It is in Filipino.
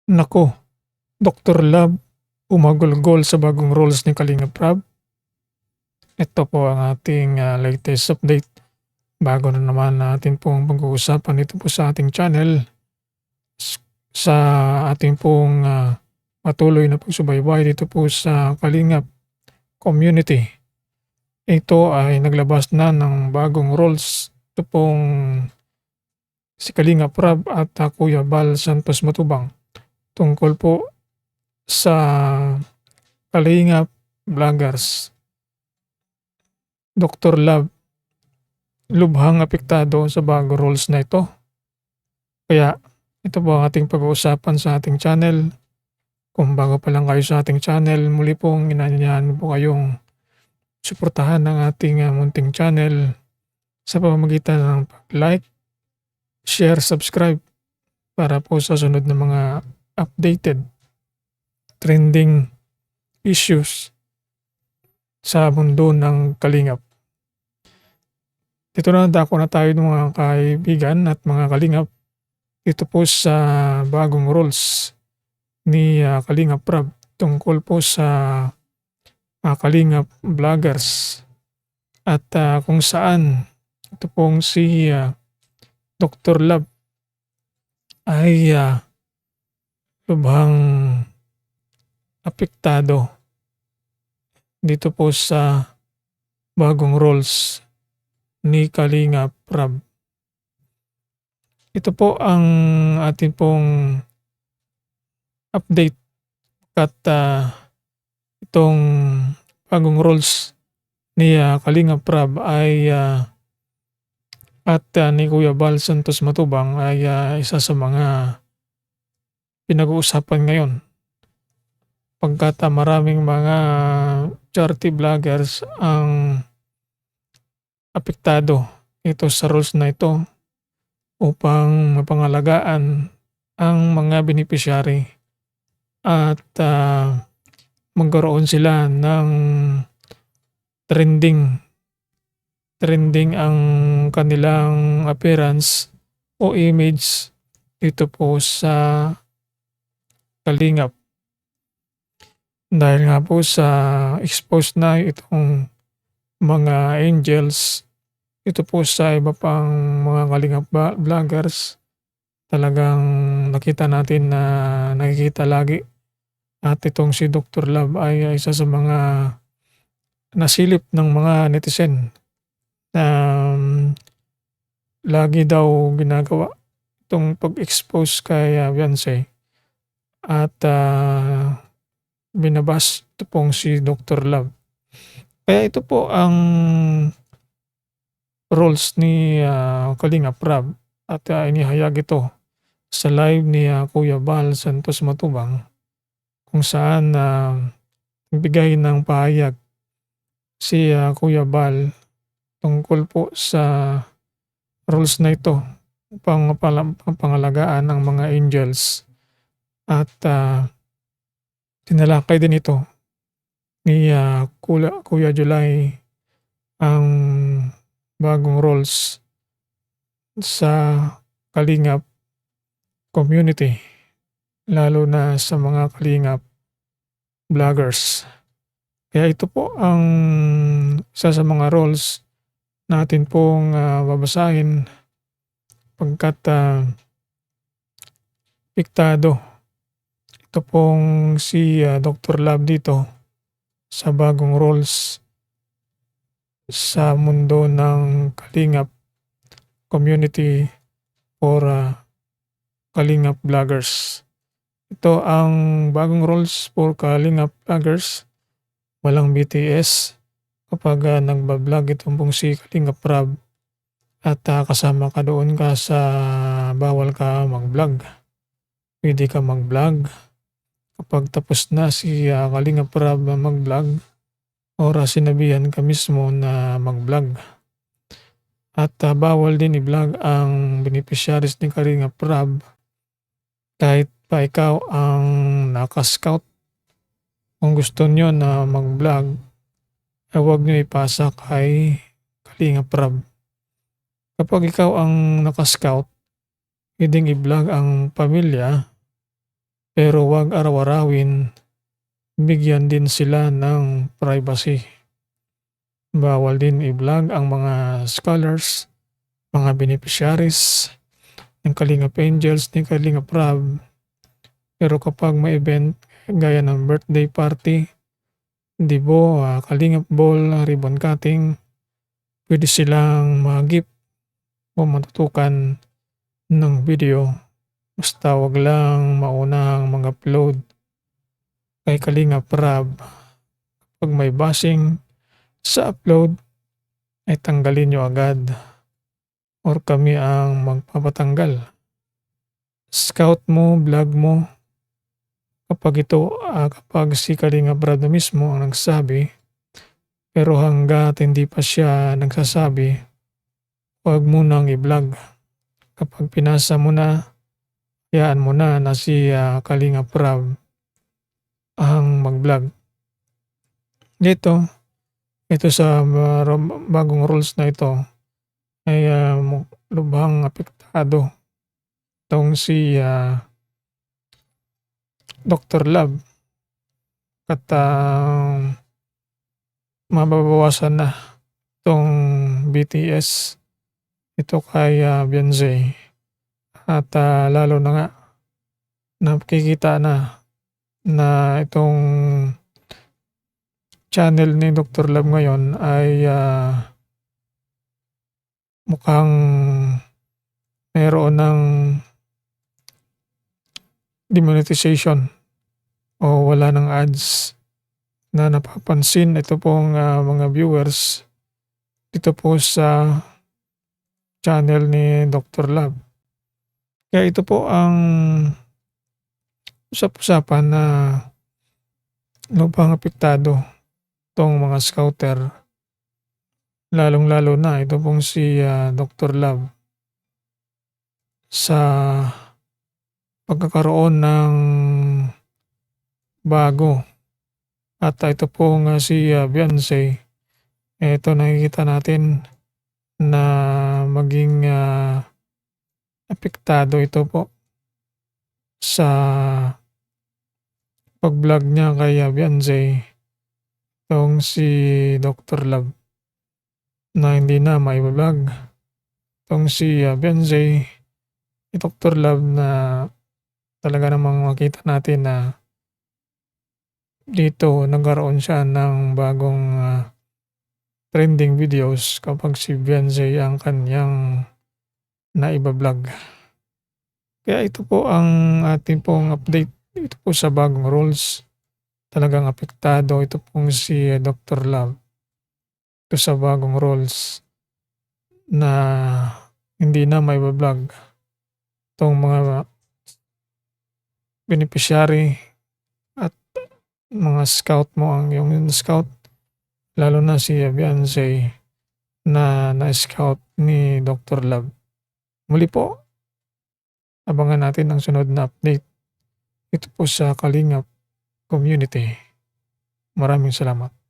Naku, Doktor Love, umagulgol sa bagong roles ni Kalinga Prab. Ito po ang ating latest update. Bago na naman natin pong pag-uusapan dito po sa ating channel s- sa ating pong patuloy na pagsubaybay dito po sa Kalingap community. Ito ay naglabas na ng bagong roles. Ito pong si Kalinga Prab at Kuya Bal Santos Matubang tungkol po sa Kalingap Vloggers. Doktor Love, lubhang apektado sa bagong rules na ito. Kaya ito po ang ating pag-uusapan sa ating channel. Kung bago pa lang kayo sa ating channel, muli pong inaanyayahan po kayong suportahan ng ating munting channel sa pamamagitan ng like, share, subscribe para po sa sunod na mga updated trending issues sa mundo ng Kalingap. Dito na dako na tayo ng mga kaibigan at mga Kalingap dito po sa bagong rules ni Kalingap Prab tungkol po sa Kalingap Vloggers at kung saan ito pong si Dr. Love ay lubhang apektado dito po sa bagong roles ni Kalingap Prab. Ito po ang ating pong update at itong bagong roles ni Kalingap Prab ay at ni Kuya Bal Santos Matubang ay isa sa mga pinag-uusapan ngayon pagkat maraming mga charity vloggers ang apektado ito sa rules na ito upang mapangalagaan ang mga beneficiary at magkaroon sila ng trending ang kanilang appearance o image dito po sa Kalingap. Dahil nga po sa expose na itong mga angels ito po sa iba pang mga Kalingap vloggers, talagang nakita natin na nakikita lagi at itong si Dr. Love ay isa sa mga nasilip ng mga netizen na lagi daw ginagawa itong pag-expose kay Beyonce at binabas ito pong si Dr. Love. Kaya ito po ang roles ni Kalingap Prab at inihayag ito sa live ni Kuya Bal Santos Matubang kung saan nagbigay ng pahayag si Kuya Bal tungkol po sa rules na ito upang pangalagaan ng mga angels at tinalakay din ito ni Kuya July ang bagong roles sa Kalingap community lalo na sa mga Kalingap vloggers. Kaya ito po ang isa sa mga roles natin pong babasahin pagkat apektado ito pong si Dr. Love dito sa bagong roles sa mundo ng Kalingap community for Kalingap vloggers. Ito ang bagong roles for Kalingap vloggers. Walang BTS kapag nagbablog itong pong si Kalingap Prab at kasama ka doon ka sa bawal ka mag-vlog. Pwede ka mag-vlog kapag tapos na si Kalingap Prab mag-vlog or sinabihan ka mismo na mag-vlog. At bawal din i-vlog ang beneficiaries ni Kalingap Prab kahit pa ikaw ang naka-scout. Kung gusto nyo na mag-vlog, huwag nyo ipasa kay Kalingap Prab. Kapag ikaw ang naka-scout, pwedeng i-vlog ang pamilya pero wag araw-arawin, bigyan din sila ng privacy. Bawal din i-vlog ang mga scholars, mga beneficiaries ng Kalingap Angels ni Kalingap Rab. Pero kapag may event gaya ng birthday party, Dibo, Kalingap Ball, ribbon cutting, pwede silang mag-gift o matutukan ng video. Basta wag lang maunang mag-upload kay Kalingap Rab. Pag may bashing sa upload, ay tanggalin nyo agad or kami ang magpapatanggal. Scout mo, vlog mo. Kapag si Kalingap Rab na mismo ang nagsabi, pero hangga't hindi pa siya nagsasabi, huwag mo nang i-vlog. Kapag pinasa mo na, hayaan mo na si Kalingap Rab ang mag-vlog. Ito sa bagong rules na ito ay lubhang apektado itong si Dr. Love at mababawasan na itong BTS ito kay Beyonce at lalo na nga nakikita na itong channel ni Dr. Love ngayon ay mukhang mayroon ng demonetization o wala ng ads na napapansin ito pong mga viewers dito po sa channel ni Dr. Love. Kaya ito po ang usap-usapan na lubhang apektado itong mga scouter, lalong-lalo na ito pong si Dr. Love sa pagkakaroon ng bago at ito pong si Beyonce. Ito nakikita natin na maging apektado ito po sa pag-vlog niya kay Beyonce, itong si Dr. Love na hindi na mai-vlog. Itong si Beyonce, Dr. Love na talaga namang makita natin na dito nagkaroon siya ng bagong trending videos kapag si Beyonce ang kanyang naiba-vlog. Kaya ito po ang ating pong update ito po sa bagong rules. Talagang apektado ito pong si Dr. Love ito sa bagong rules na hindi na may vlog itong mga beneficiary at mga scout mo ang yung scout, lalo na si Beyonce na na-scout ni Dr. Love. Muli po, abangan natin ang sunod na update ito po sa Kalingap Community. Maraming salamat.